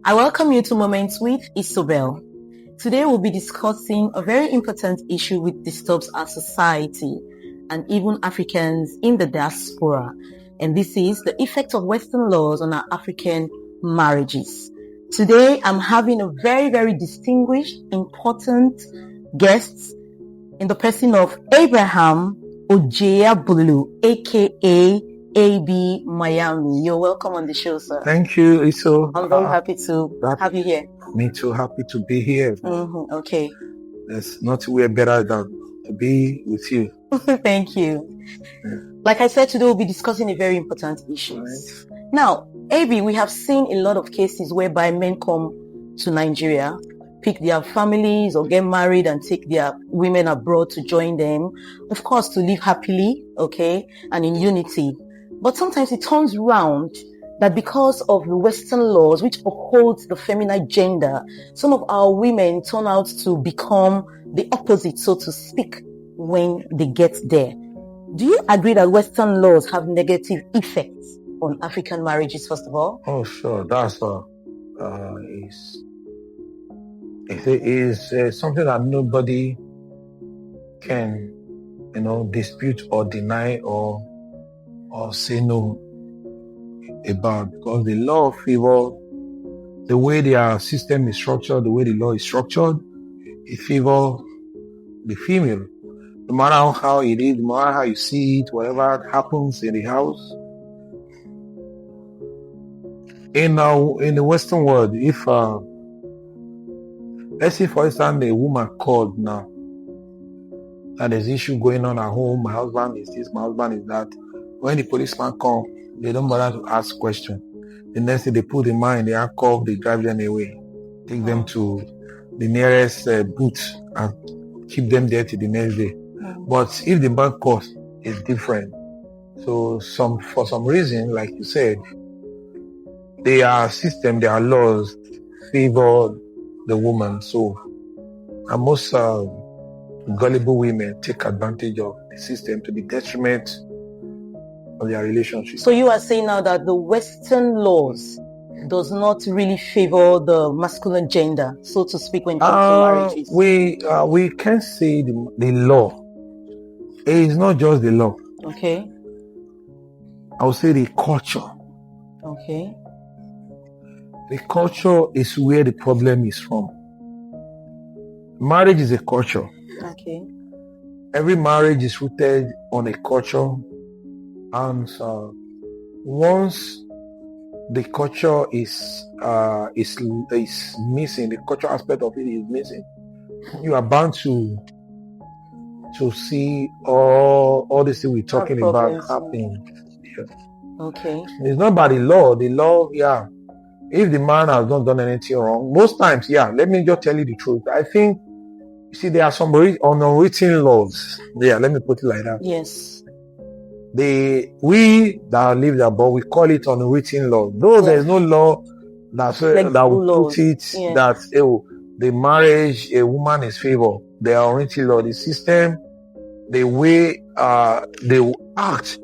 I welcome you to Moments with Isobel. Today we'll be discussing a very important issue which disturbs our society and even Africans in the diaspora. And this is the effect of Western laws on our African marriages. Today I'm having a very, very distinguished, important guest in the person of Abraham Ojeabulu, aka AB Miami. You're welcome on the show, sir. Thank you, Iso. I'm very happy to have you here. Me too, happy to be here. Okay. There's nowhere better than to be with you. Thank you. Yeah. Like I said, today we'll be discussing a very important issue. Right. Now, AB, we have seen a lot of cases whereby men come to Nigeria, pick their families or get married and take their women abroad to join them, of course, to live happily, okay, and in unity. But sometimes it turns around that because of the Western laws, which upholds the feminine gender, some of our women turn out to become the opposite, so to speak, when they get there. Do you agree that Western laws have negative effects on African marriages, first of all? Oh, sure. That's is something that nobody can, dispute or deny or say no about, because the law of favor, the way their system is structured, the way the law is structured, it favor the female. No matter how it is, no matter how you see it, whatever happens in the house. In the Western world, if let's say for instance a woman called now and there's issue going on at home, my husband is this, my husband is that. When the policeman come, they don't bother to ask questions. The next thing, they put the man in the handcuff, they drive them away, take them to the nearest booth and keep them there till the next day. But if the bank cost is different, so for some reason, like you said, their system, their laws favor the woman. So, and most gullible women take advantage of the system to the detriment of their relationship. So you are saying now that the Western laws does not really favor the masculine gender, so to speak, when it comes to marriages? We can say the law. It is not just the law. Okay. I would say the culture. Okay. The culture is where the problem is from. Marriage is a culture. Okay. Every marriage is rooted on a culture. And once the culture is missing, the cultural aspect of it is missing, you are bound to see all this thing we're talking about happening. Yeah. Okay. It's not about the law. The law, yeah. If the man has not done anything wrong, most times, yeah, let me just tell you the truth. I think, you see, there are some unwritten laws. Yeah, let me put it like that. Yes. We that live abroad, we call it unwritten law. Though there's no law that will put it that the marriage a woman is favored. They are unwritten law. The system, the way they will act,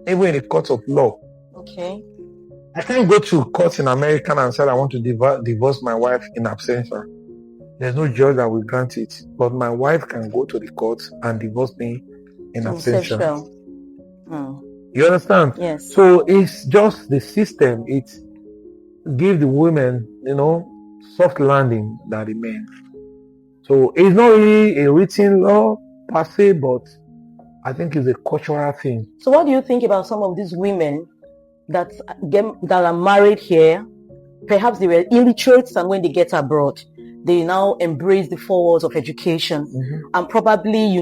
even in the court of law. Okay. I can't go to court in America and say I want to divorce my wife in absentia. There's no judge that will grant it. But my wife can go to the court and divorce me in absentia. You understand? Yes. So it's just the system. It gives the women, soft landing than the men. So it's not really a written law per se, but I think it's a cultural thing. So what do you think about some of these women that are married here? Perhaps they were illiterate, and when they get abroad, they now embrace the four walls of education, and probably,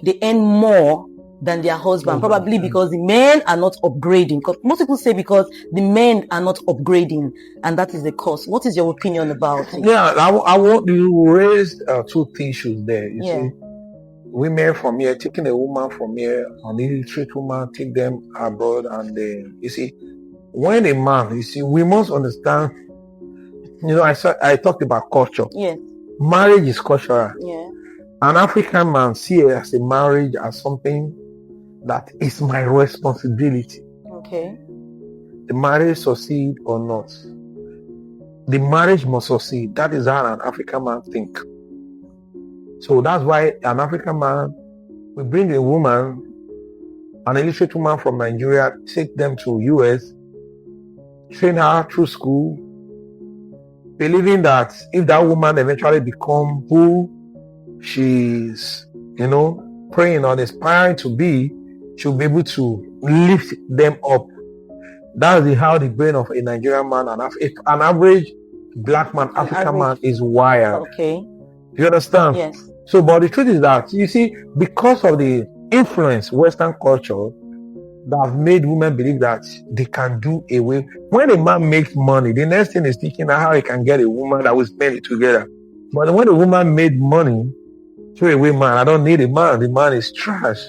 they earn more than their husband, probably because the men are not upgrading. Because most people say because the men are not upgrading, and that is the cause. What is your opinion about it? Yeah, I want you raise two issues there. You see, women from here taking a woman from here, an illiterate woman, take them abroad, and you see, when a man, we must understand. I talked about culture. Yes. Marriage is cultural. Yeah. An African man sees as a marriage as something that is my responsibility. Okay. The marriage succeed or not. the marriage must succeed. That is how an African man think. So that's why an African man will bring a woman, an illiterate woman from Nigeria, take them to US, train her through school, believing that if that woman eventually become who she's, praying or aspiring to be, she'll be able to lift them up. That's how the brain of a Nigerian man and an average black man, African man is wired. Okay. You understand? Yes. So, but the truth is that, you see, because of the influence Western culture that have made women believe that they can do away. When a man makes money, the next thing is thinking how he can get a woman that will spend it together. But when a woman made money, throw away man, I don't need a man. The man is trash.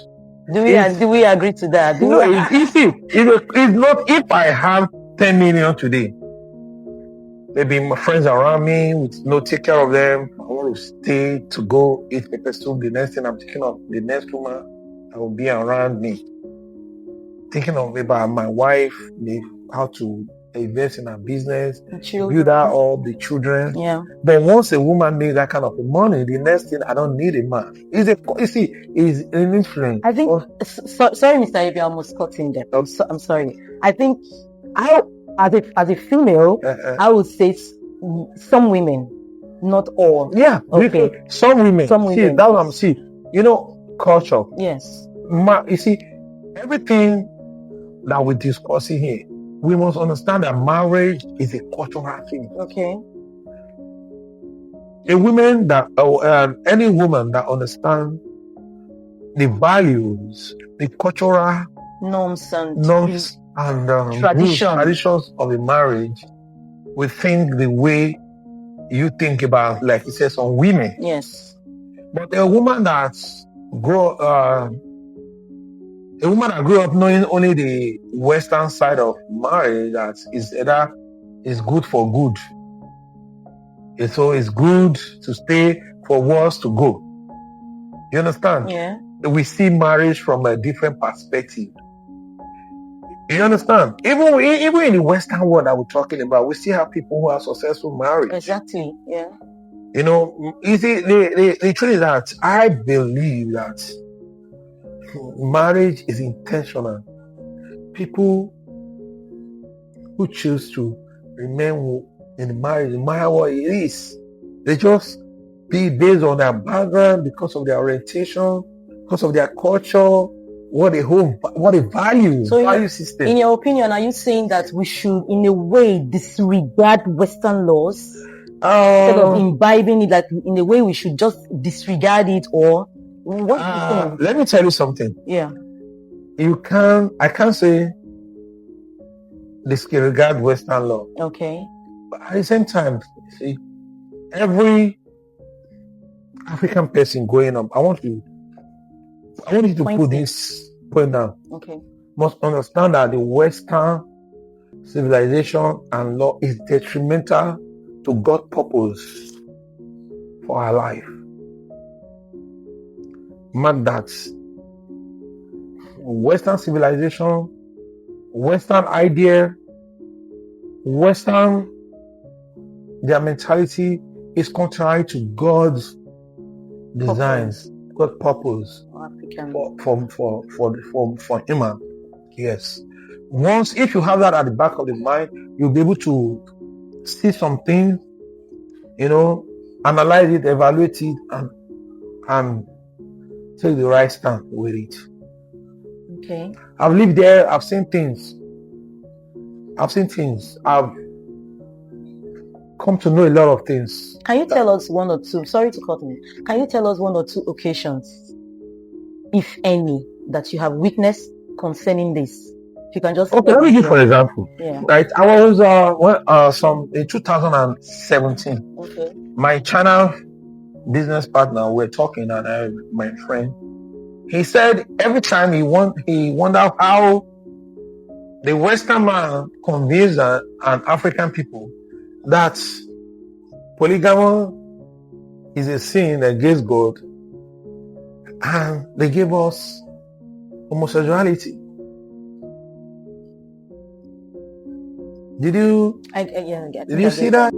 Do we agree to that? It's easy. It's not if I have 10 million today. Maybe my friends around me with no take care of them. I want to stay to go eat pepper soup. The next thing I'm thinking of, the next woman that will be around me. Thinking of about my wife, how to invest in her business, build out all the children. Yeah. But once a woman makes that kind of money, the next thing, I don't need a man. Is an influence. I think. Sorry, Mr. Ebi, I almost cut in there. I'm sorry. I think as a female, I would say some women, not all. Yeah. Okay. Some women. See, that's what I'm seeing. Culture. Yes. You see, everything that we're discussing here, we must understand that marriage is a cultural thing. Okay. Any woman that understands the values, the cultural norms and traditions of a marriage, will think the way you think about, like it says, on women. Yes. But a woman that grew up knowing only the Western side of marriage, that is good for good. So it's good to stay for worse to go. You understand? Yeah. We see marriage from a different perspective. You understand? Even in the Western world that we're talking about, we still have people who are successful marriage. Exactly. Yeah. You see, the truth is that I believe that marriage is intentional. People who choose to remain in the marriage, no matter what it is, they just be based on their background, because of their orientation, because of their culture, what they hold, what they value, value system. In your opinion, are you saying that we should, in a way, disregard Western laws instead of imbibing it? Like in a way, we should just disregard it, or what? Let me tell you something. Yeah. I can't say disregard Western law. Okay. But at the same time, see, every African person growing up, I want you to put this point down. Okay. Must understand that the Western civilization and law is detrimental to God's purpose for our life. Mark that. Western civilization, Western idea, their mentality is contrary to God's designs, God's purpose for human. Yes. Once, if you have that at the back of the mind, you'll be able to see something, analyze it, evaluate it, and take the right stand with it. Okay. I've lived there. I've seen things. I've come to know a lot of things. Can you tell us one or two? Sorry to cut me. Can you tell us one or two occasions, if any, that you have witnessed concerning this? If you can just. Okay, let me give for example. Yeah. Right. I was in 2017. Okay. My China business partner, we're talking, and my friend, he said every time he wondered how the Western man convinced an African people that polygamy is a sin against God, and they gave us homosexuality. Did you? Did you see that?